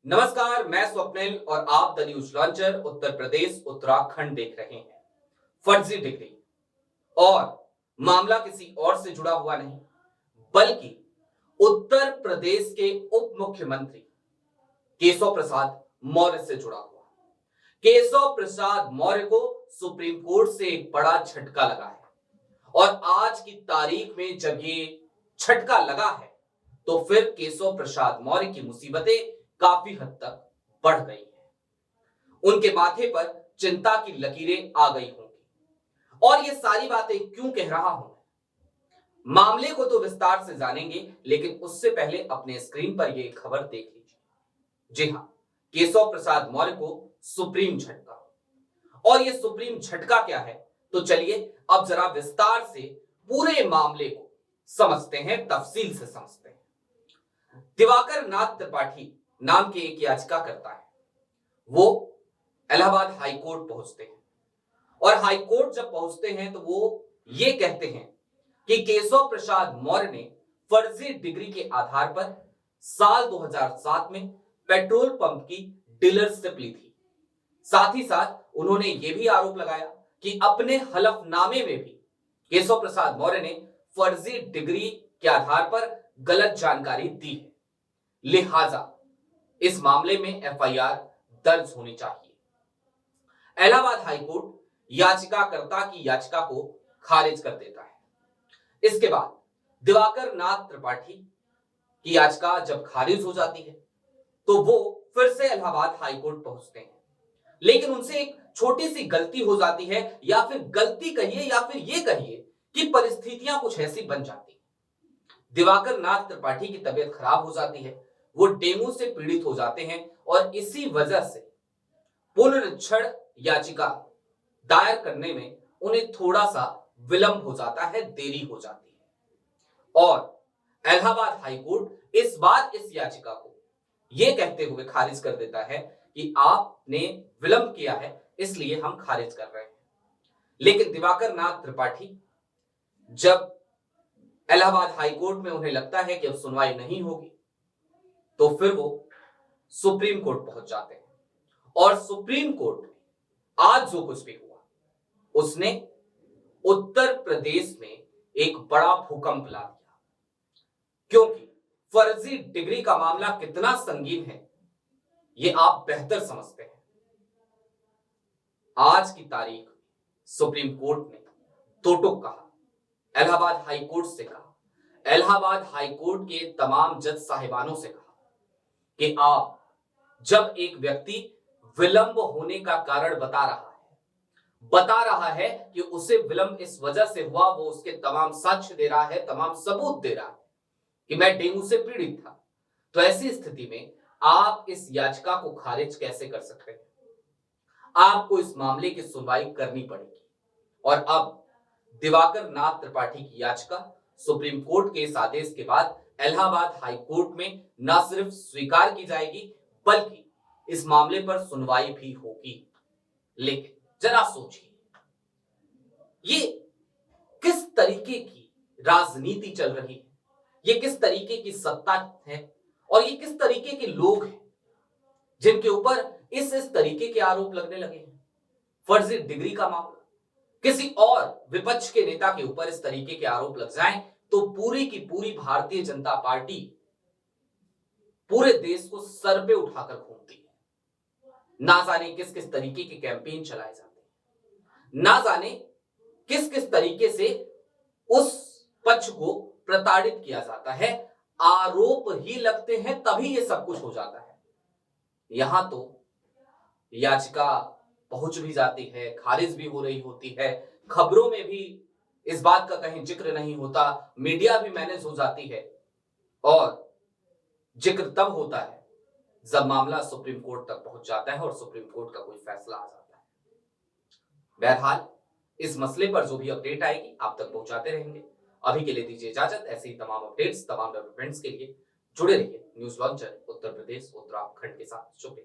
नमस्कार, मैं स्वप्निल और आप the news launcher Uttar Pradesh Uttarakhand देख रहे हैं। फर्जी डिग्री और मामला किसी और से जुड़ा हुआ नहीं, बल्कि उत्तर प्रदेश के उप मुख्यमंत्री केशव प्रसाद मौर्य से जुड़ा हुआ। केशव प्रसाद मौर्य को सुप्रीम कोर्ट से एक बड़ा झटका लगा है और आज की तारीख में जब ये झटका लगा है तो फिर केशव प्रसाद मौर्य की मुसीबतें काफी हद तक बढ़ गई हैं। उनके माथे पर चिंता की लकीरें आ गई होंगी और ये सारी बातें क्यों कह रहा हूं, मामले को तो विस्तार से जानेंगे, लेकिन उससे पहले अपने स्क्रीन पर ये खबर देख लीजिए। जी हां, केशव प्रसाद मौर्य को सुप्रीम झटका। और ये सुप्रीम झटका क्या है, तो चलिए अब जरा विस्तार से पूरे मामले को समझते हैं, तफसील से समझते हैं। दिवाकर नाथ त्रिपाठी नाम के एक याचिका करता है, वो इलाहाबाद हाई कोर्ट पहुंचते हैं और हाई कोर्ट जब पहुंचते हैं तो वो ये कहते हैं कि केशव प्रसाद मौर्य ने फर्जी डिग्री के आधार पर साल 2007 में पेट्रोल पंप की डीलरशिप ली थी। साथ ही साथ उन्होंने ये भी आरोप लगाया कि अपने हलफनामे में भी केशव प्रसाद मौर्य ने फर्जी डिग्री के आधार पर गलत जानकारी दी है, लिहाजा इस मामले में एफआईआर दर्ज होनी चाहिए। इलाहाबाद हाईकोर्ट याचिकाकर्ता की याचिका को खारिज कर देता है। इसके बाद दिवाकर नाथ त्रिपाठी की याचिका जब खारिज हो जाती है तो वो फिर से इलाहाबाद हाईकोर्ट पहुंचते हैं, लेकिन उनसे एक छोटी सी गलती हो जाती है, या फिर गलती कहिए या फिर ये कहिए कि परिस्थितियां कुछ ऐसी बन जाती है। दिवाकर नाथ त्रिपाठी की तबीयत खराब हो जाती है, वो डेंगू से पीड़ित हो जाते हैं और इसी वजह से पुनरीक्षण याचिका दायर करने में उन्हें थोड़ा सा विलंब हो जाता है, देरी हो जाती है। और इलाहाबाद हाईकोर्ट इस बार इस याचिका को यह कहते हुए खारिज कर देता है कि आपने विलंब किया है, इसलिए हम खारिज कर रहे हैं। लेकिन दिवाकर नाथ त्रिपाठी जब इलाहाबाद हाईकोर्ट में उन्हें लगता है कि अब सुनवाई नहीं होगी, तो फिर वो सुप्रीम कोर्ट पहुंच जाते हैं और सुप्रीम कोर्ट में आज जो कुछ भी हुआ उसने उत्तर प्रदेश में एक बड़ा भूकंप ला दिया, क्योंकि फर्जी डिग्री का मामला कितना संगीन है ये आप बेहतर समझते हैं। आज की तारीख सुप्रीम कोर्ट ने दो टूक कहा, इलाहाबाद हाई कोर्ट से कहा, इलाहाबाद हाई कोर्ट के तमाम जज साहिबानों से कहा कि आप जब एक व्यक्ति विलंब होने का कारण बता रहा है कि उसे विलंब इस वजह से हुआ, वो उसके तमाम साक्ष्य दे रहा है, तमाम सबूत दे रहा है कि मैं डेंगू से पीड़ित था, तो ऐसी स्थिति में आप इस याचिका को खारिज कैसे कर सकते हैं? आपको इस मामले की सुनवाई करनी पड़ेगी। और अब दिवाकर नाथ त्रिपाठी की याचिका सुप्रीम कोर्ट के इस आदेश के बाद इलाहाबाद हाई कोर्ट में न सिर्फ स्वीकार की जाएगी, बल्कि इस मामले पर सुनवाई भी होगी। लेकिन जरा सोचिए, ये किस तरीके की राजनीति चल रही है, ये किस तरीके की सत्ता है और ये किस तरीके के लोग हैं जिनके ऊपर इस तरीके के आरोप लगने लगे हैं। फर्जी डिग्री का मामला, किसी और विपक्ष के नेता के ऊपर इस तरीके के आरोप लग जाएं तो पूरी की पूरी भारतीय जनता पार्टी पूरे देश को सर पे उठाकर घूमती है। ना जाने किस किस तरीके के कैंपेन चलाए जाते हैं, ना जाने किस किस तरीके से उस पक्ष को प्रताड़ित किया जाता है। आरोप ही लगते हैं तभी ये सब कुछ हो जाता है। यहां तो याचिका पहुंच भी जाती है, खारिज भी हो रही होती है, खबरों में भी इस बात का कहीं जिक्र नहीं होता, मीडिया भी मैनेज हो जाती है, और जिक्र तब होता है जब मामला सुप्रीम कोर्ट तक पहुंच जाता है और सुप्रीम कोर्ट का कोई फैसला आ जाता है। बहरहाल इस मसले पर जो भी अपडेट आएगी आप तक पहुंचाते रहेंगे। अभी के लिए दीजिए इजाजत। ऐसे ही तमाम अपडेट्स, तमाम डेवलपमेंट्स के लिए जुड़े रहिए न्यूज लॉन्चर उत्तर प्रदेश उत्तराखंड के साथ। शुक्रिया।